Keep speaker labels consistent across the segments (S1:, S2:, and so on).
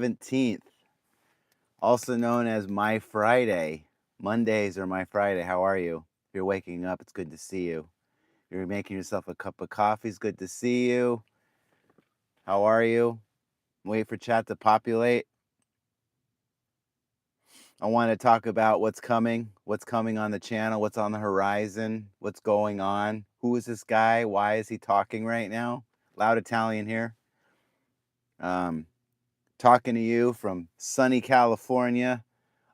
S1: 17th, also known as My Friday. Mondays are My Friday. How are you? If you're waking up, it's good to see you. If you're making yourself a cup of coffee, it's good to see you. How are you? Wait for chat to populate. I want to talk about what's coming on the channel, what's on the horizon, what's going on. Who is this guy? Why is he talking right now? Loud Italian here. Talking to you from sunny California.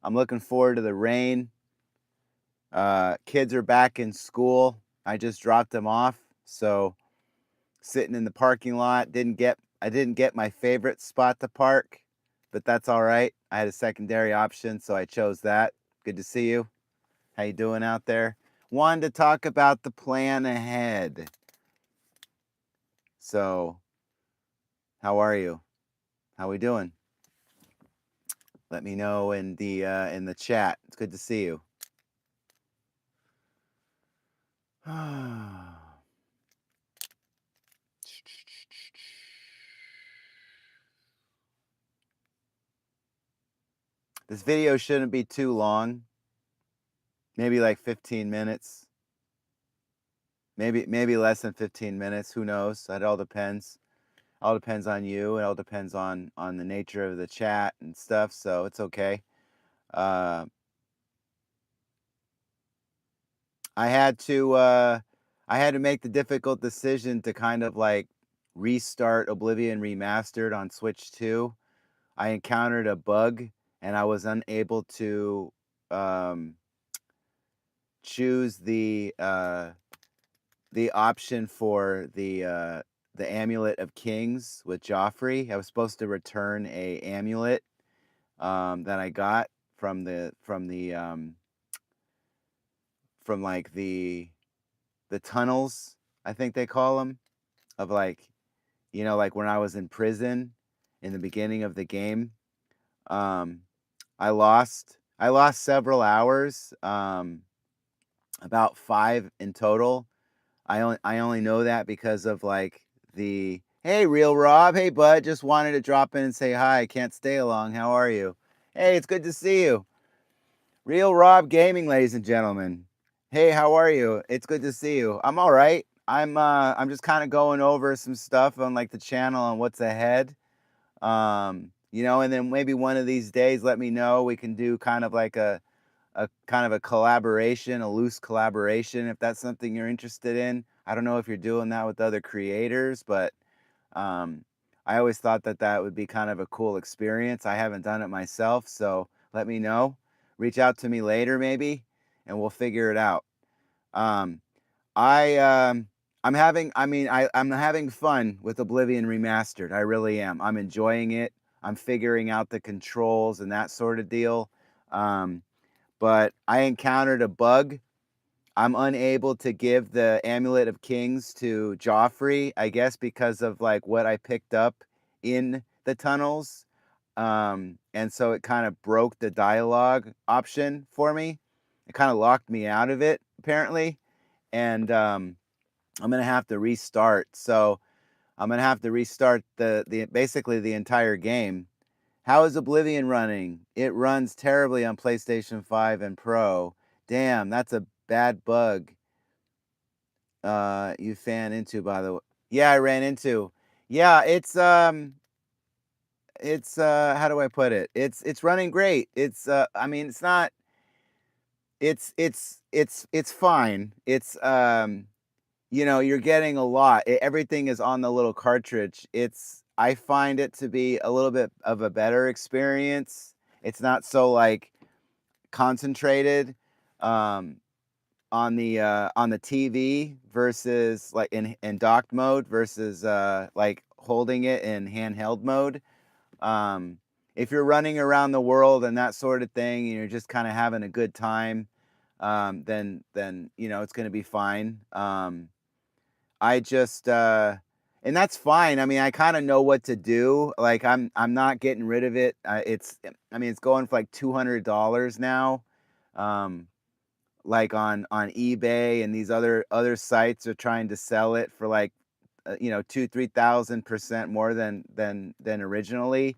S1: I'm looking forward to the rain. Kids are back in school. I just dropped them off, so sitting in the parking lot. I didn't get my favorite spot to park, but that's all right. I had a secondary option, so I chose that. Good to see you. How you doing out there? Wanted to talk about the plan ahead. So, how are you? How we doing? Let me know in the chat. It's good to see you. This video shouldn't be too long. Maybe like 15 minutes. Maybe less than 15 minutes. Who knows? That all depends. All depends on you. It all depends on the nature of the chat and stuff. So it's okay. I had to make the difficult decision to kind of like restart Oblivion Remastered on Switch 2. I encountered a bug and I was unable to choose the option for the Amulet of Kings with Joffrey. I was supposed to return a amulet that I got from like the tunnels, I think they call them, of like, like when I was in prison in the beginning of the game. I lost several hours, about 5 in total. I only know that because of like the, hey, Real Rob, hey bud, just wanted to drop in and say hi. Can't stay long. How are you? Hey, it's good to see you. Real Rob Gaming, ladies and gentlemen. Hey, how are you? It's good to see you. I'm all right. I'm just kind of going over some stuff on like the channel and what's ahead. And then maybe one of these days, let me know. We can do kind of like a kind of a collaboration, a loose collaboration, if that's something you're interested in. I don't know if you're doing that with other creators, but I always thought that would be kind of a cool experience. I haven't done it myself, so let me know. Reach out to me later, maybe, and we'll figure it out. Um, I'm having fun with Oblivion Remastered. I really am. I'm enjoying it. I'm figuring out the controls and that sort of deal. But I encountered a bug. I'm unable to give the Amulet of Kings to Joffrey, I guess because of like what I picked up in the tunnels. And so it kind of broke the dialogue option for me. It kind of locked me out of it, apparently. And I'm gonna have to restart. So I'm gonna have to restart the basically the entire game. How is Oblivion running? It runs terribly on PlayStation 5 and Pro. Damn, that's a bad bug. You fan into, by the way. Yeah, I ran into. Yeah, it's how do I put it? It's running great. I mean, it's not it's fine. You're getting a lot. Everything is on the little cartridge. I find it to be a little bit of a better experience. It's not so like concentrated on the TV versus like in docked mode versus like holding it in handheld mode. If you're running around the world and that sort of thing, and you're just kind of having a good time, then it's going to be fine. I just and that's fine. I mean, I kind of know what to do. Like I'm not getting rid of it. It's going for like $200 now. Like on eBay and these other sites are trying to sell it for like 2,000-3,000% more than originally.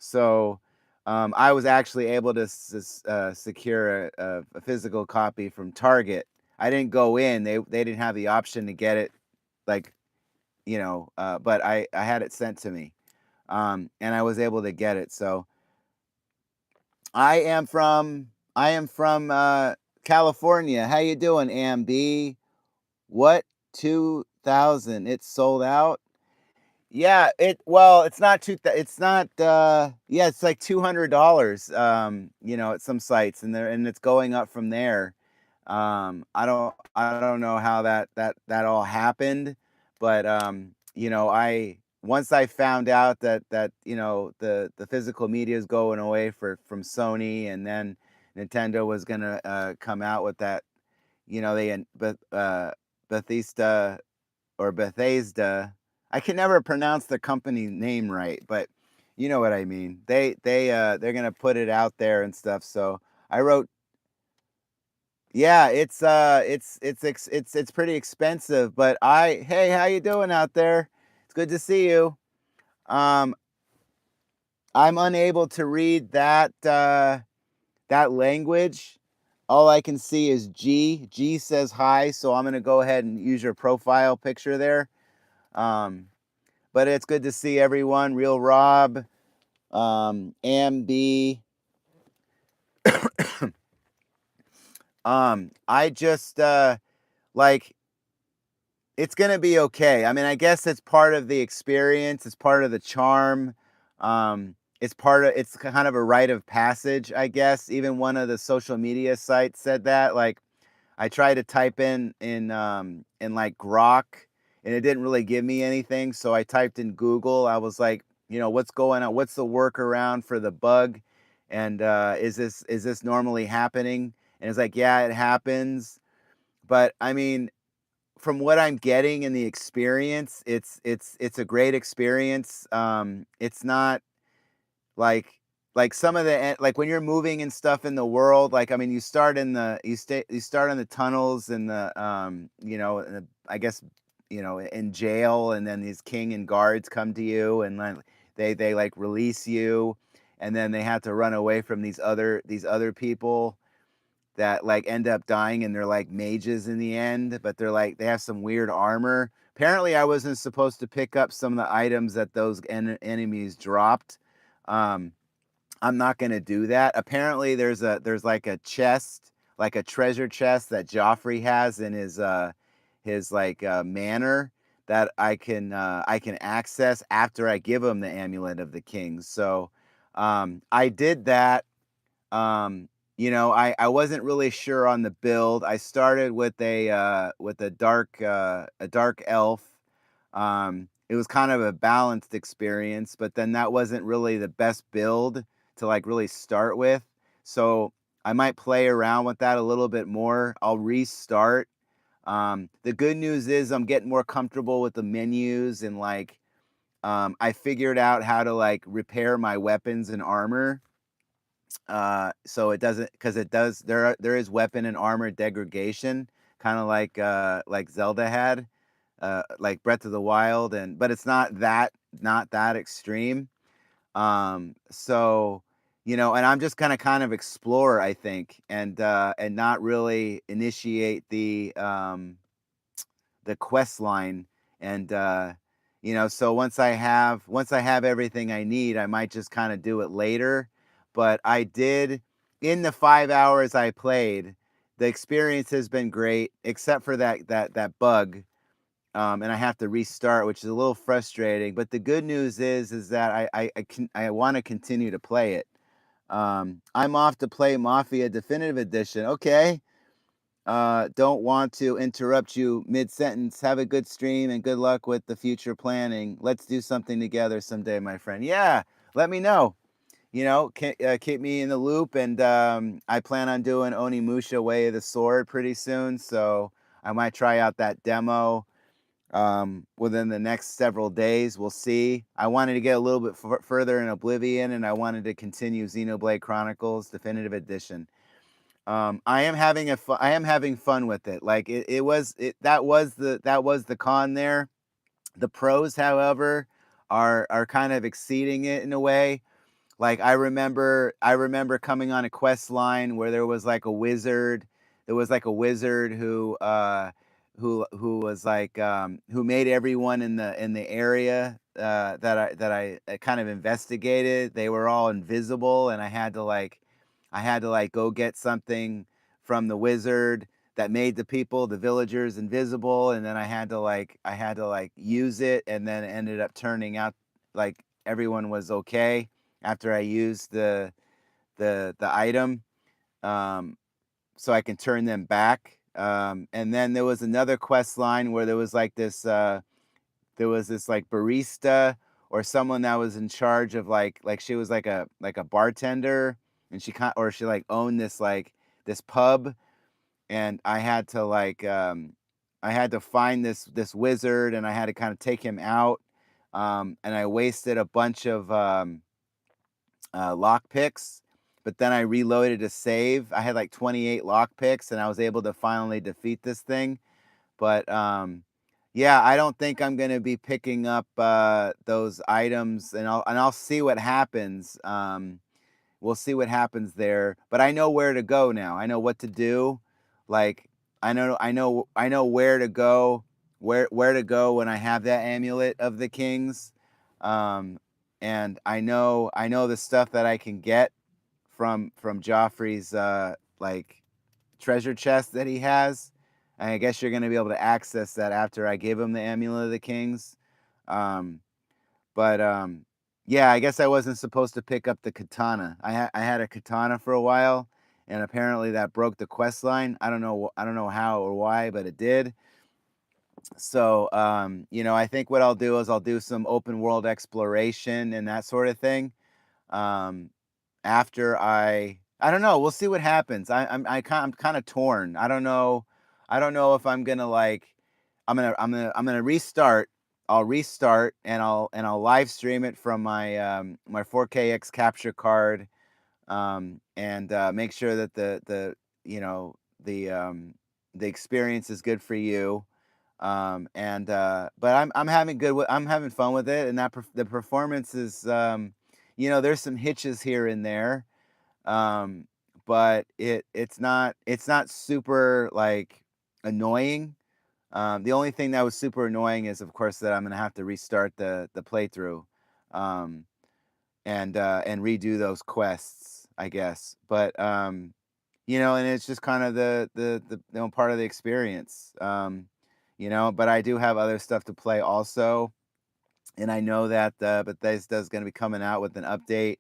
S1: So I was actually able to secure a physical copy from Target. I didn't go in; they didn't have the option to get it, like, but I had it sent to me, and I was able to get it. So I am from California. How you doing, AMB? What 2000? It's sold out. Yeah, it's not it's not yeah, it's like $200 at some sites, and it's going up from there. I don't know how that all happened, but I once I found out that the physical media is going away from Sony, and then Nintendo was going to come out with that, but Bethesda or Bethesda. I can never pronounce the company name right, but you know what I mean. They're gonna put it out there and stuff. So I wrote, yeah, it's pretty expensive, but hey, how you doing out there? It's good to see you. Um, I'm unable to read that language. All I can see is G. G says hi, so I'm gonna go ahead and use your profile picture there. Um, but it's good to see everyone. Real Rob, AMB. I just like it's gonna be okay. I mean, I guess it's part of the experience. It's part of the charm. It's kind of a rite of passage, I guess. Even one of the social media sites said that. Like, I tried to type in like Grok, and it didn't really give me anything. So I typed in Google. I was like, what's going on? What's the workaround for the bug? And is this normally happening? And it's like, yeah, it happens. But I mean, from what I'm getting in the experience, it's a great experience. It's not like some of like when you're moving and stuff in the world, like, I mean, you start in the tunnels and I guess, in jail, and then these king and guards come to you, and like they like release you, and then they have to run away from these other people that like end up dying, and they're like mages in the end, but they have some weird armor. Apparently I wasn't supposed to pick up some of the items that those enemies dropped. um I'm not gonna do that. Apparently, there's like a chest, like a treasure chest that Joffrey has in his like manor, that I can access after I give him the amulet of the kings. So I did that. I wasn't really sure on the build. I started with a dark elf. It was kind of a balanced experience, but then that wasn't really the best build to like really start with. So I might play around with that a little bit more. I'll restart. The good news is I'm getting more comfortable with the menus, and like I figured out how to like repair my weapons and armor. So it doesn't, because it does, there is weapon and armor degradation, kind of like Zelda had, like Breath of the Wild, but it's not that extreme. So and I'm just gonna kind of explore, I think, and not really initiate the quest line. And so once I have everything I need, I might just kind of do it later. But I did, in the 5 hours I played, the experience has been great, except for that bug. And I have to restart, which is a little frustrating. But the good news is that I want to continue to play it. I'm off to play Mafia Definitive Edition. Okay. Don't want to interrupt you mid sentence. Have a good stream and good luck with the future planning. Let's do something together someday, my friend. Yeah, let me know. Keep me in the loop. And I plan on doing Onimusha Way of the Sword pretty soon. So I might try out that demo within the next several days. We'll see. I wanted to get a little bit further in Oblivion, and I wanted to continue Xenoblade Chronicles Definitive Edition. I am having fun with it. Like that was the con there. The pros, however, are kind of exceeding it in a way. Like I remember coming on a quest line where there was like a wizard. There was like a wizard who was like who made everyone in the area that I kind of investigated. They were all invisible, and I had to like go get something from the wizard that made the villagers invisible, and then I had to like use it, and then it ended up turning out like everyone was okay after I used the item, um, so I can turn them back. And then there was another quest line where there was this like barista or someone that was in charge of like she was like a bartender, and she like owned this pub, and I had to find this wizard, and I had to kind of take him out, and I wasted a bunch of lock picks, but then I reloaded to save. I had like 28 lock picks, and I was able to finally defeat this thing. But yeah, I don't think I'm gonna be picking up those items, and I'll see what happens. We'll see what happens there. But I know where to go now. I know what to do. Like I know where to go, where to go when I have that amulet of the kings. Um, and I know the stuff that I can get from Joffrey's like treasure chest that he has. And I guess you're gonna be able to access that after I give him the amulet of the kings. Um, but yeah, I guess I wasn't supposed to pick up the katana. I had a katana for a while, and apparently that broke the quest line. I don't know how or why, but it did. So I think what I'll do is I'll do some open world exploration and that sort of thing. Um, after I don't know. We'll see what happens. I'm kind of torn. I don't know if I'm gonna like I'm gonna restart. I'll restart, and I'll live stream it from my 4KX capture card, and make sure that the you know the experience is good for you. And but I'm having fun with it, and the performance is there's some hitches here and there, um, but it's not super like annoying. The only thing that was super annoying is, of course, that I'm gonna have to restart the playthrough, um, and redo those quests, I guess. But and it's just kind of the part of the experience. But I do have other stuff to play also, and I know that Bethesda is going to be coming out with an update.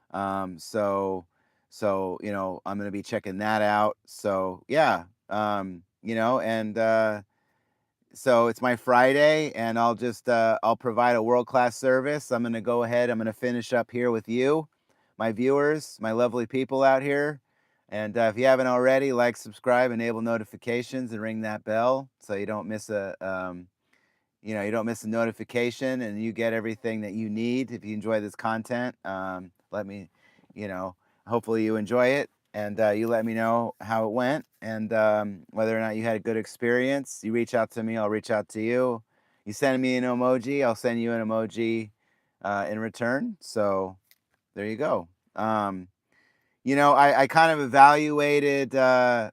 S1: So I'm going to be checking that out. So yeah, and so it's my Friday, and I'll provide a world class service. I'm gonna go ahead. I'm gonna finish up here with you, my viewers, my lovely people out here. And if you haven't already, like, subscribe, enable notifications, and ring that bell so you don't miss a notification, and you get everything that you need. If you enjoy this content, let me, you know, hopefully you enjoy it, and you let me know how it went, and whether or not you had a good experience. You reach out to me, I'll reach out to you. You send me an emoji, I'll send you an emoji in return. So there you go. I kind of evaluated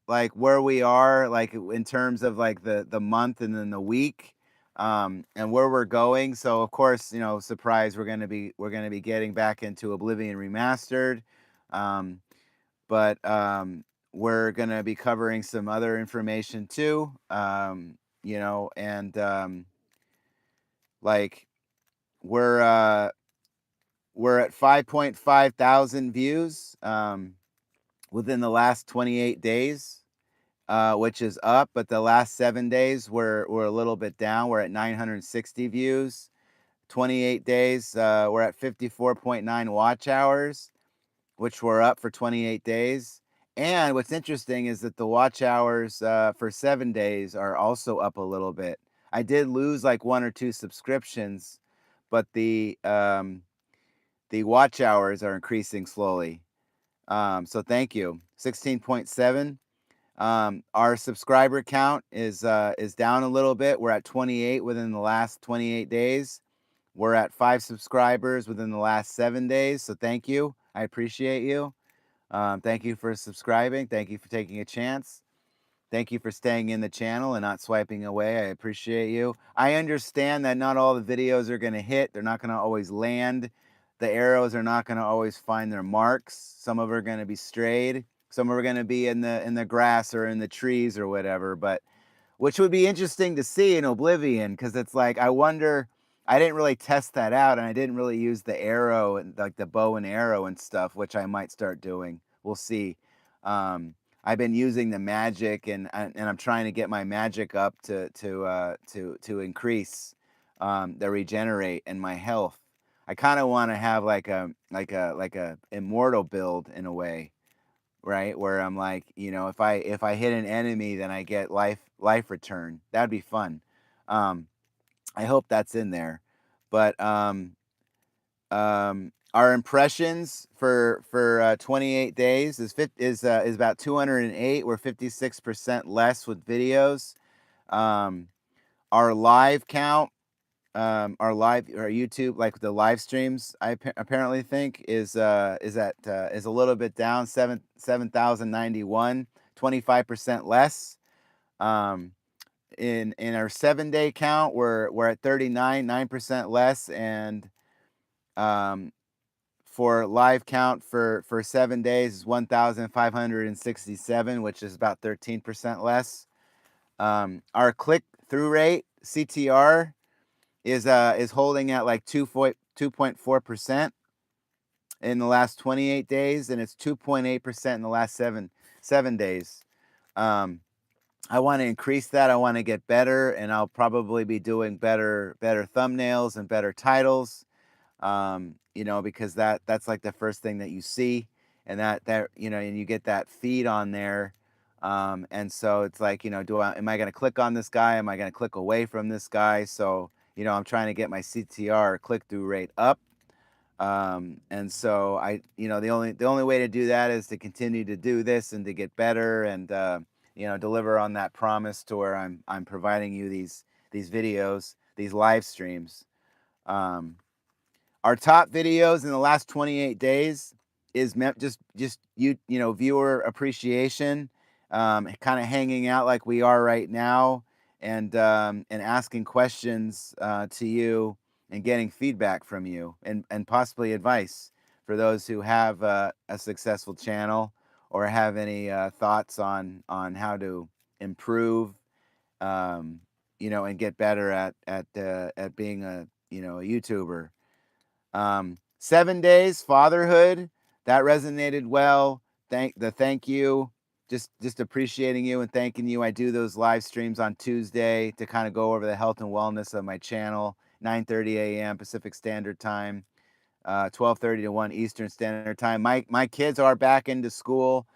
S1: like where we are, like in terms of like the month and then the week, and where we're going. So of course, surprise, we're gonna be getting back into Oblivion Remastered, um, but we're gonna be covering some other information too. And like we're uh, we're at 5.5 thousand views. Within the last 28 days, which is up, but the last 7 days we're a little bit down. We're at 960 views. 28 days, we're at 54.9 watch hours, which were up for 28 days. And what's interesting is that the watch hours for 7 days are also up a little bit. I did lose like one or two subscriptions, but the watch hours are increasing slowly. So thank you. 16.7. Our subscriber count is down a little bit. We're at 28 within the last 28 days. We're at 5 subscribers within the last 7 days, so thank you. I appreciate you. Thank you for subscribing. Thank you for taking a chance. Thank you for staying in the channel and not swiping away. I appreciate you. I understand that not all the videos are going to hit. They're not going to always land. The arrows are not going to always find their marks. Some of them are going to be strayed. Some are going to be in the grass or in the trees or whatever. But which would be interesting to see in Oblivion, because it's like, I wonder, I didn't really test that out, and I didn't really use the arrow and like the bow and arrow and stuff, which I might start doing. We'll see. I've been using the magic, and I'm trying to get my magic up to increase the regenerate and my health. I kind of want to have like a immortal build in a way, right? Where I'm like, if I hit an enemy, then I get life return. That'd be fun. Um, I hope that's in there. But our impressions for 28 days is about 208. We're 56% less with videos. Our live count, our YouTube, like the live streams, I apparently think is a little bit down, 7,091, 25% less. In our 7-day count, we're at 39, 9% less, and for live count for 7 days is 1,567, which is about 13% less. Our click through rate, CTR, is holding at like 2.4% in the last 28 days, and it's 2.8% in the last seven days. I want to increase that. I want to get better, and I'll probably be doing better thumbnails and better titles. Because that's like the first thing that you see, and that and you get that feed on there. And so it's like, am I going to click on this guy? Am I going to click away from this guy? So, I'm trying to get my CTR, click-through rate, up. And so the only way to do that is to continue to do this and to get better and, deliver on that promise to where I'm providing you these videos, these live streams. Our top videos in the last 28 days is just viewer appreciation, kind of hanging out like we are right now, and asking questions to you and getting feedback from you, and possibly advice for those who have a successful channel or have any thoughts on how to improve, and get better at being a YouTuber. 7 days fatherhood, that resonated well. Thank you, just appreciating you and thanking you. I do those live streams on Tuesday to kind of go over the health and wellness of my channel. 9:30 a.m. Pacific Standard Time, 12:30 to 1 Eastern Standard Time. My kids are back into school.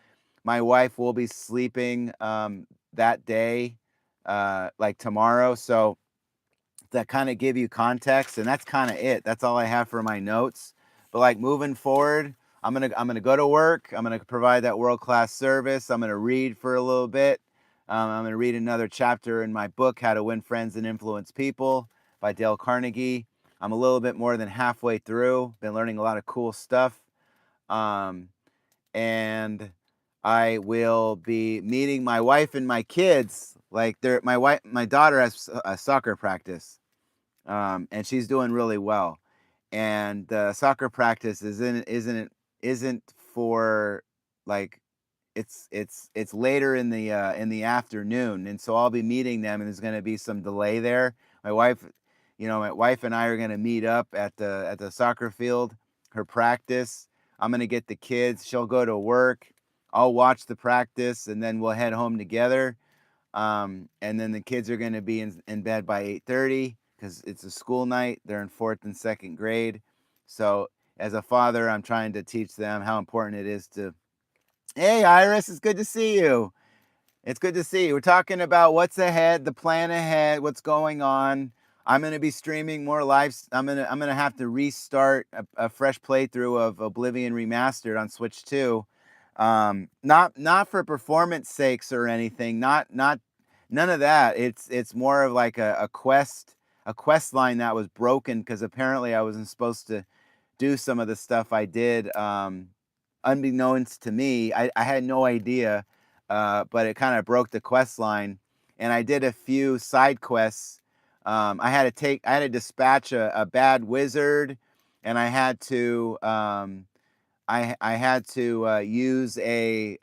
S1: My wife will be sleeping that day, like tomorrow. So that kind of give you context, and that's kind of it. That's all I have for my notes. But like moving forward, I'm gonna go to work. I'm gonna provide that world-class service. I'm gonna read for a little bit. I'm gonna read another chapter in my book, How to Win Friends and Influence People by Dale Carnegie. I'm a little bit more than halfway through. Been learning a lot of cool stuff. And I will be meeting my wife and my kids. Like my daughter has a soccer practice, and she's doing really well. And the soccer practice isn't for like it's later in the afternoon, and so I'll be meeting them, and there's going to be some delay there. My wife and I are going to meet up at the soccer field, her practice. I'm going to get the kids. She'll go to work. I'll watch the practice, and then we'll head home together. And then the kids are going to be in bed by 8:30 because it's a school night. They're in 4th and 2nd grade. So as a father, I'm trying to teach them how important it is to, hey, Iris, it's good to see you. It's good to see you. We're talking about what's ahead, the plan ahead, what's going on. I'm going to be streaming more lives. I'm going to have to restart a fresh playthrough of Oblivion Remastered on Switch 2. Not for performance sakes or anything. None of that. It's more of like a quest. a quest line that was broken because apparently I wasn't supposed to do some of the stuff I did, unbeknownst to me. I had no idea, but it kind of broke the quest line, and I did a few side quests. I had to dispatch a bad wizard, and I had to use a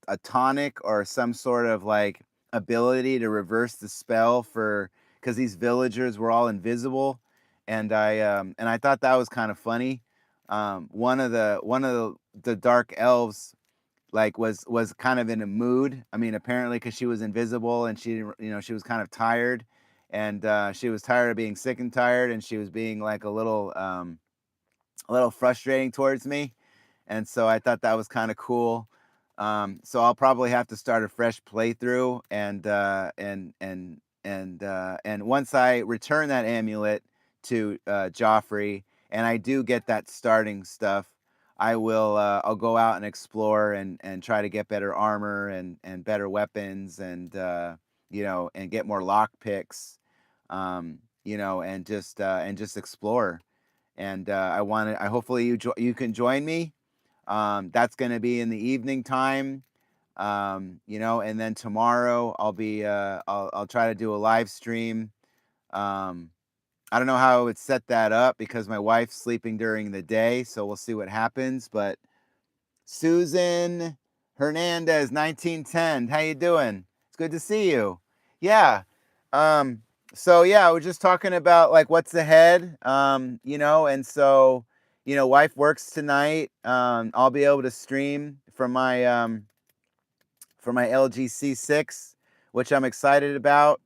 S1: a tonic or some sort of like ability to reverse the spell for because these villagers were all invisible, and I thought that was kind of funny. One of the dark elves like was kind of in a mood. I mean, apparently because she was invisible and she didn't, she was kind of tired, and she was tired of being sick and tired, and she was being like a little frustrating towards me, and so I thought that was kind of cool. So I'll probably have to start a fresh playthrough, and once I return that amulet to Joffrey, and I do get that starting stuff, I'll go out and explore and try to get better armor and better weapons and get more lock picks, and just explore. And I hopefully you can join me. That's going to be in the evening time. And then tomorrow I'll try to do a live stream. Um, I don't know how I would set that up because my wife's sleeping during the day, so we'll see what happens. But Susan Hernandez, 1910, how you doing? It's good to see you. Yeah. Um, so yeah, we're just talking about like what's ahead, and so, wife works tonight. I'll be able to stream from my LG C6, which I'm excited about.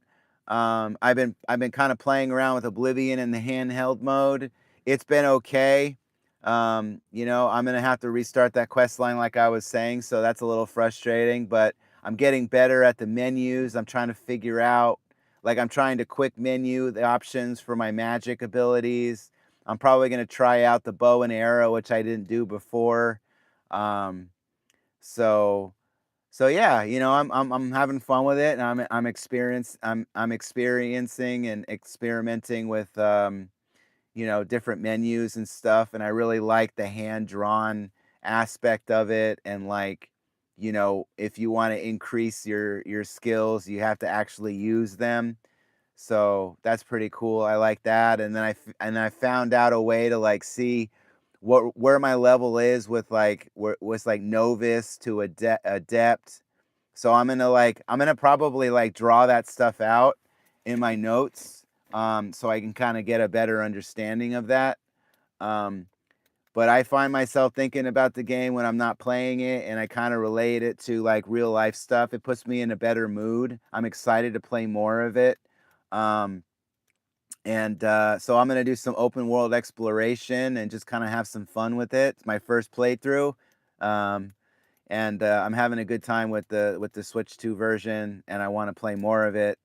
S1: I've been kind of playing around with Oblivion in the handheld mode. It's been okay. I'm gonna have to restart that quest line like I was saying, so that's a little frustrating, but I'm getting better at the menus. I'm trying to figure out, like, I'm trying to quick menu the options for my magic abilities. I'm probably gonna try out the bow and arrow, which I didn't do before. Um, so so yeah, I'm having fun with it, and I'm experiencing and experimenting with different menus and stuff, and I really like the hand drawn aspect of it, and like, if you want to increase your skills, you have to actually use them. So that's pretty cool. I like that, and then I found out a way to like see where my level is with like novice to adept. So I'm gonna probably like draw that stuff out in my notes, so I can kind of get a better understanding of that. Um, but I find myself thinking about the game when I'm not playing it, and I kind of relate it to like real life stuff. It puts me in a better mood. I'm excited to play more of it. Um, and So I'm gonna do some open world exploration and just kind of have some fun with it. It's my first playthrough. Um, and I'm having a good time with the Switch 2 version, and I want to play more of it.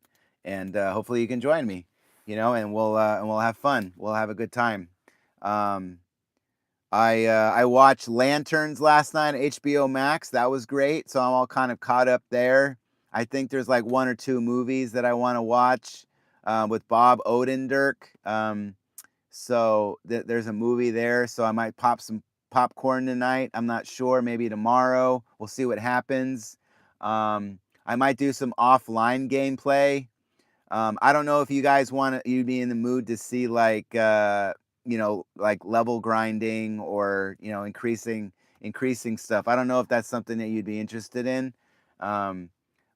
S1: And hopefully you can join me, and we'll have fun. We'll have a good time. Um, I watched Lanterns last night on HBO Max. That was great. So I'm all kind of caught up there. I think there's like one or two movies that I want to watch with Bob Odenkirk. So there's a movie there. So I might pop some popcorn tonight. I'm not sure. Maybe tomorrow. We'll see what happens. I might do some offline gameplay. I don't know if you guys you'd be in the mood to see like level grinding or increasing stuff. I don't know if that's something that you'd be interested in. Um,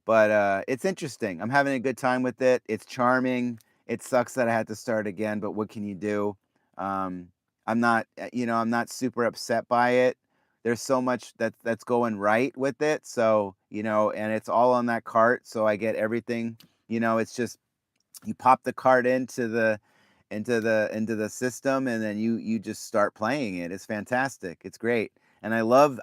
S1: but it's interesting. I'm having a good time with it. It's charming. It sucks that I had to start again, but what can you do? Um, I'm not super upset by it. There's so much that's going right with it. So, and it's all on that cart. So I get everything. It's just you pop the card into the system, and then you just start playing it. It's fantastic. It's great. And I love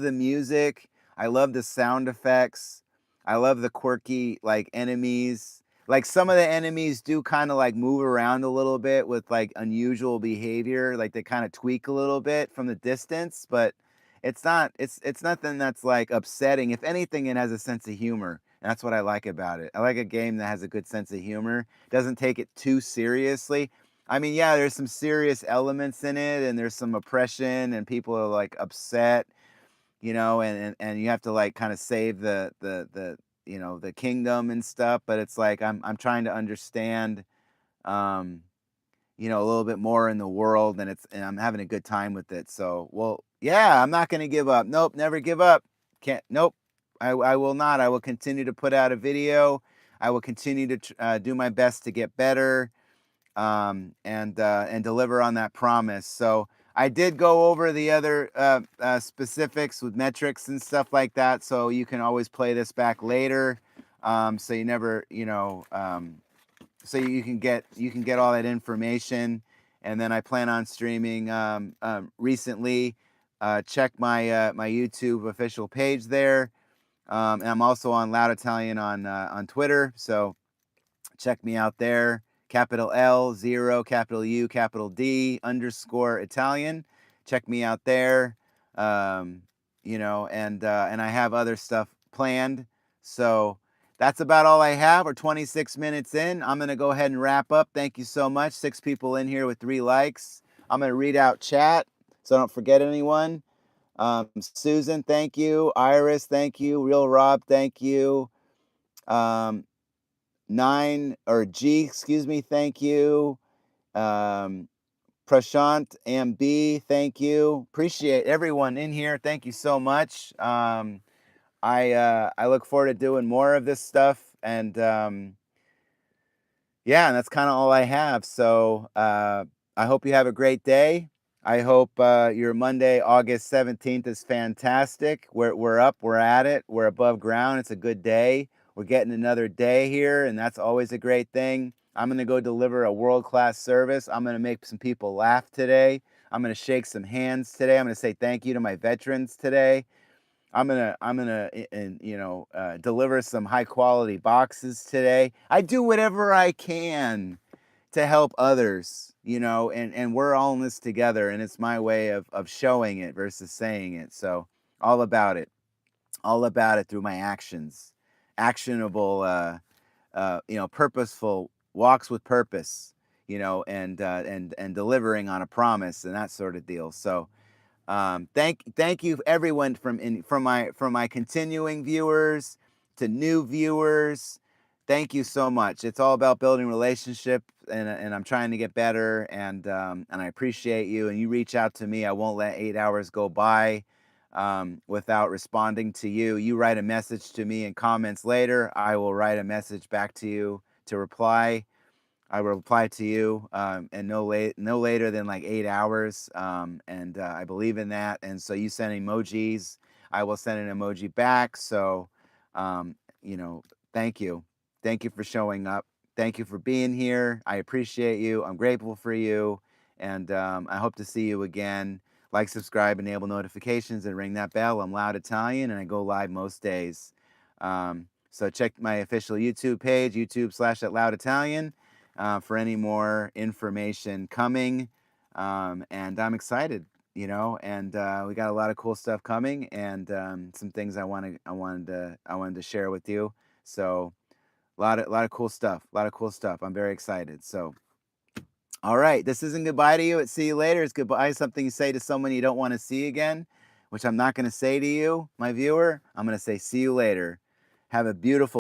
S1: the music. I love the sound effects. I love the quirky like enemies. Like some of the enemies do kind of like move around a little bit with like unusual behavior. Like they kind of tweak a little bit from the distance, but it's nothing that's like upsetting. If anything, it has a sense of humor. And that's what I like about it. I like a game that has a good sense of humor, doesn't take it too seriously. I mean, yeah, there's some serious elements in it, and there's some oppression, and people are like upset, and you have to like kind of save the kingdom and stuff. But it's like I'm trying to understand, um, a little bit more in the world, and I'm having a good time with it. So, well, yeah, I'm not going to give up. Nope, never give up. Can't. Nope. I will not. I will continue to put out a video. I will continue to do my best to get better, and deliver on that promise. So I did go over the other specifics with metrics and stuff like that. So you can always play this back later. So you never, so you can get all that information. And then I plan on streaming recently. Check my YouTube official page there. And I'm also on Loud Italian on Twitter. So check me out there. Capital L, 0, capital U, capital D, underscore Italian. Check me out there. And I have other stuff planned. So that's about all I have. We're 26 minutes in. I'm going to go ahead and wrap up. Thank you so much. 6 people in here with 3 likes. I'm going to read out chat so I don't forget anyone. Susan, thank you. Iris, thank you. Real Rob, thank you. 9 or G, excuse me, thank you. Prashant MB, thank you. Appreciate everyone in here. Thank you so much. I look forward to doing more of this stuff, and yeah, and that's kind of all I have. So I hope you have a great day. I hope your Monday, August 17th is fantastic. We're up, we're at it, we're above ground. It's a good day. We're getting another day here, and that's always a great thing. I'm going to go deliver a world-class service. I'm going to make some people laugh today. I'm going to shake some hands today. I'm going to say thank you to my veterans today. I'm gonna deliver some high quality boxes today. I do whatever I can to help others, and we're all in this together, and it's my way of showing it versus saying it. So all about it, through my actions, actionable, purposeful walks with purpose, and delivering on a promise and that sort of deal. So thank you everyone from my continuing viewers to new viewers. Thank you so much. It's all about building relationship, and I'm trying to get better, and I appreciate you. And you reach out to me. I won't let 8 hours go by without responding to you. You write a message to me in comments later. I will write a message back to you to reply. I will reply to you, and no later than like 8 hours. And I believe in that. And so you send emojis, I will send an emoji back. So, um, thank you. Thank you for showing up. Thank you for being here. I appreciate you. I'm grateful for you. And I hope to see you again. Like, subscribe, enable notifications, and ring that bell. I'm Loud Italian, and I go live most days. So check my official YouTube page, YouTube/@louditalian, for any more information coming. And I'm excited, and we got a lot of cool stuff coming, and some things I wanted to share with you. So a lot of cool stuff. I'm very excited. So all right, this isn't goodbye to you. It's see you later. It's goodbye, something you say to someone you don't want to see again, which I'm not going to say to you, my viewer. I'm going to say see you later. Have a beautiful